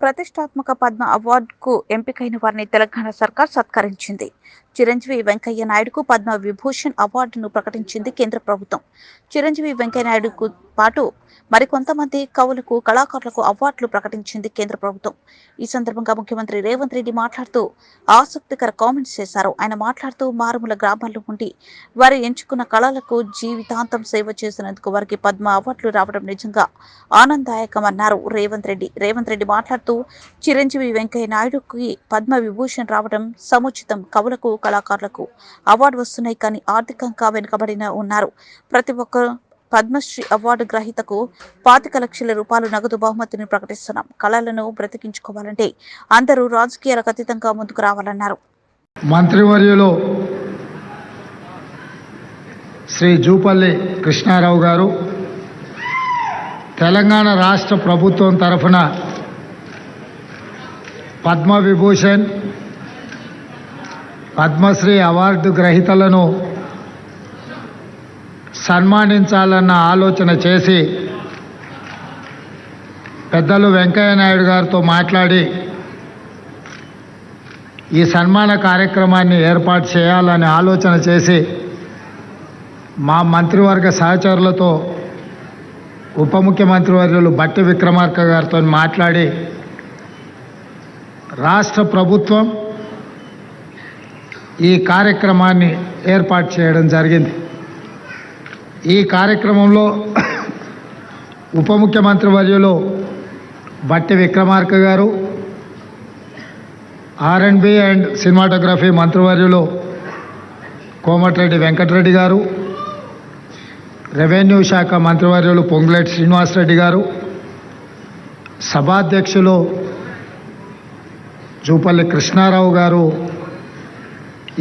ప్రతిష్టాత్మక పద్మ అవార్డుకు ఎంపికైన వారిని తెలంగాణ సర్కార్ సత్కరించింది. చిరంజీవి వెంకయ్య నాయుడుకు పద్మ విభూషణ్ అవార్డును ప్రకటించింది కేంద్ర ప్రభుత్వం. చిరంజీవి వెంకయ్య నాయుడుకు పాటు మరికొంతమంది కవులకు, కళాకారులకు అవార్డులు ప్రకటించింది కేంద్ర ప్రభుత్వం. ఈ సందర్భంగా ముఖ్యమంత్రి రేవంత్ రెడ్డి మాట్లాడుతూ ఆసక్తికర కామెంట్స్ చేశారు. ఆయన మాట్లాడుతూ మారుమూల గ్రామాల్లో ఉండి వారు ఎంచుకున్న కళలకు జీవితాంతం సేవ చేసినందుకు వారికి పద్మ అవార్డులు రావడం నిజంగా ఆనందదాయకమన్నారు రేవంత్ రెడ్డి మాట్లాడుతూ చిరంజీవి వెంకయ్య నాయుడుకి పద్మ విభూషణ్ రావడం సముచితం. కవులకు, కళాకారులకు అవార్డు వస్తున్నాయి, కానీ ఆర్థికంగా వెనుకబడిన ఉన్నారు. ప్రతి ఒక్కరూ పద్మశ్రీ అవార్డు గ్రహీతకు 25 లక్షల రూపాయలు నగదు బహుమతిని ప్రకటిస్తున్నాం. కళలను బ్రతికించుకోవాలంటే అందరూ రాజకీయాలకు అతీతంగా ముందుకు రావాలన్నారు. మంత్రివర్యులు శ్రీ జూపల్లి కృష్ణారావు గారు తెలంగాణ రాష్ట్ర ప్రభుత్వం తరఫున పద్మ విభూషణ్, పద్మశ్రీ అవార్డు గ్రహీతలను సన్మానించాలన్న ఆలోచన చేసి పెద్దలు వెంకయ్య నాయుడు గారితో మాట్లాడి ఈ సన్మాన కార్యక్రమాన్ని ఏర్పాటు చేయాలని ఆలోచన చేసి మా మంత్రివర్గ సహచరులతో ఉప ముఖ్యమంత్రి వర్యులు బట్టి విక్రమార్క గారితో మాట్లాడి రాష్ట్ర ప్రభుత్వం ఈ కార్యక్రమాన్ని ఏర్పాటు చేయడం జరిగింది. ఈ కార్యక్రమంలో ఉప ముఖ్యమంత్రి వర్యులు బట్టి విక్రమార్క గారు, R&B అండ్ సినిమాటోగ్రఫీ మంత్రివర్యులు కోమటిరెడ్డి వెంకటరెడ్డి గారు, రెవెన్యూ శాఖ మంత్రివర్యులు పొంగులేటి శ్రీనివాసరెడ్డి గారు, సభాధ్యక్షులు జూపల్లి కృష్ణారావు గారు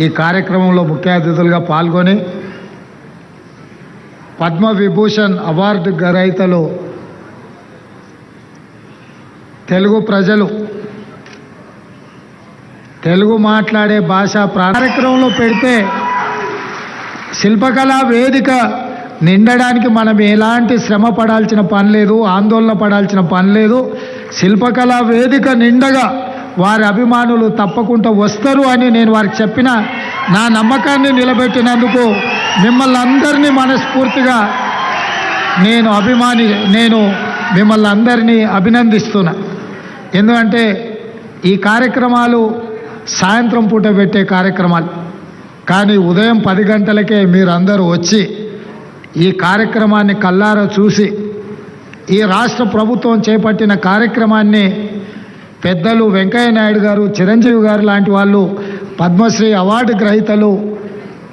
ఈ కార్యక్రమంలో ముఖ్య అతిథులుగా పాల్గొని పద్మ విభూషణ్ అవార్డు గ్రహీతలు తెలుగు ప్రజలు, తెలుగు మాట్లాడే భాష కార్యక్రమంలో పెడితే శిల్పకళా వేదిక నిండడానికి మనం ఎలాంటి శ్రమ పడాల్సిన పని లేదు, ఆందోళన పడాల్సిన పని లేదు. శిల్పకళా వేదిక నిండగా వారి అభిమానులు తప్పకుండా వస్తారు అని నేను వారికి చెప్పిన నా నమ్మకాన్ని నిలబెట్టినందుకు మిమ్మల్ని అందరినీ మనస్ఫూర్తిగా నేను మిమ్మల్ని అందరినీ అభినందిస్తున్నా. ఎందుకంటే ఈ కార్యక్రమాలు సాయంత్రం పూట పెట్టే కార్యక్రమాలు, కానీ ఉదయం 10 గంటలకే మీరందరూ వచ్చి ఈ కార్యక్రమాన్ని కల్లారా చూసి ఈ రాష్ట్ర ప్రభుత్వం చేపట్టిన కార్యక్రమాన్ని పెద్దలు వెంకయ్య నాయుడు గారు, చిరంజీవి గారు లాంటి వాళ్ళు పద్మశ్రీ అవార్డు గ్రహీతలు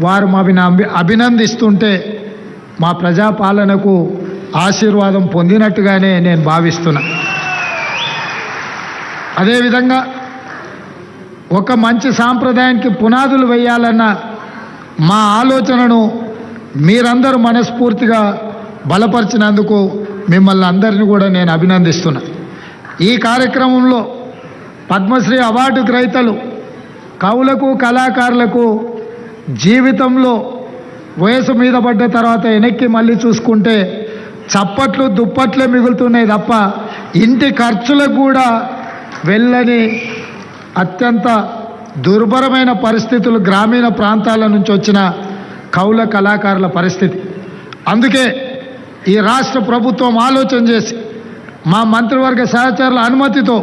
వారు మాని అభినందిస్తుంటే మా ప్రజాపాలనకు ఆశీర్వాదం పొందినట్టుగానే నేను భావిస్తున్నా. అదేవిధంగా ఒక మంచి సాంప్రదాయానికి పునాదులు వేయాలన్న మా ఆలోచనను మీరందరూ మనస్ఫూర్తిగా బలపరిచినందుకు మిమ్మల్ని అందరినీ కూడా నేను అభినందిస్తున్నా. ఈ కార్యక్రమంలో పద్మశ్రీ అవార్డు గ్రహీతలు కవులకు, కళాకారులకు జీవితంలో వయసు మీద పడ్డ తర్వాత వెనక్కి మళ్ళీ చూసుకుంటే చప్పట్లు దుప్పట్లే మిగులుతున్నాయి తప్ప ఇంటి ఖర్చులకు కూడా వెళ్ళని అత్యంత దుర్భరమైన పరిస్థితులు గ్రామీణ ప్రాంతాల నుంచి వచ్చిన కవుల, కళాకారుల పరిస్థితి. అందుకే ఈ రాష్ట్ర ప్రభుత్వం ఆలోచన చేసి మా మంత్రివర్గ సహచరుల అనుమతితో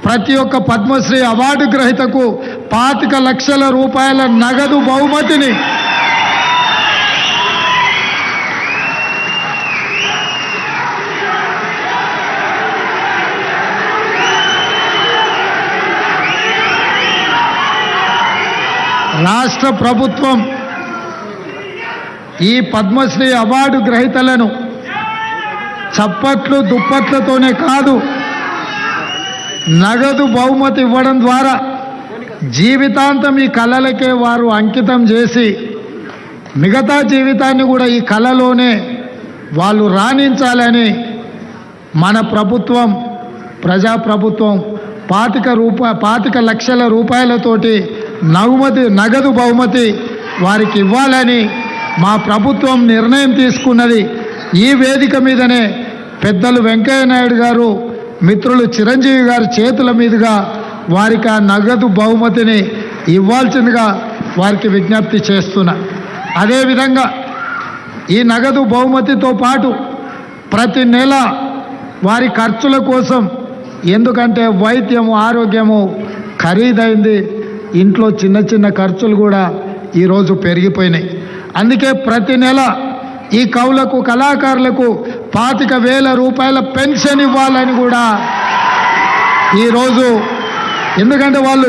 ప్రతి ఒక్క పద్మశ్రీ అవార్డు గ్రహీతకు 25 లక్షల రూపాయల నగదు బహుమతిని రాష్ట్ర ప్రభుత్వం ఈ పద్మశ్రీ అవార్డు గ్రహీతలను చప్పట్లు దుప్పట్లతోనే కాదు, నగదు బహుమతి ఇవ్వడం ద్వారా జీవితాంతం ఈ కళలకే వారు అంకితం చేసి మిగతా జీవితాన్ని కూడా ఈ కళలోనే వాళ్ళు రాణించాలని మన ప్రభుత్వం, ప్రజాప్రభుత్వం 25 లక్షల రూపాయలతోటి నగదు బహుమతి వారికి ఇవ్వాలని మా ప్రభుత్వం నిర్ణయం తీసుకున్నది. ఈ వేదిక మీదనే పెద్దలు వెంకయ్య నాయుడు గారు మిత్రులు చిరంజీవి గారి చేతుల మీదుగా వారికి ఆ నగదు బహుమతిని ఇవ్వాల్సిందిగా వారికి విజ్ఞప్తి చేస్తున్నా. అదేవిధంగా ఈ నగదు బహుమతితో పాటు ప్రతి నెల వారి ఖర్చుల కోసం, ఎందుకంటే వైద్యము ఆరోగ్యము ఖరీదైంది, ఇంట్లో చిన్న చిన్న ఖర్చులు కూడా ఈరోజు పెరిగిపోయినాయి. అందుకే ప్రతి నెల ఈ కవులకు కళాకారులకు 25,000 రూపాయల పెన్షన్ ఇవ్వాలని కూడా ఈరోజు, ఎందుకంటే వాళ్ళు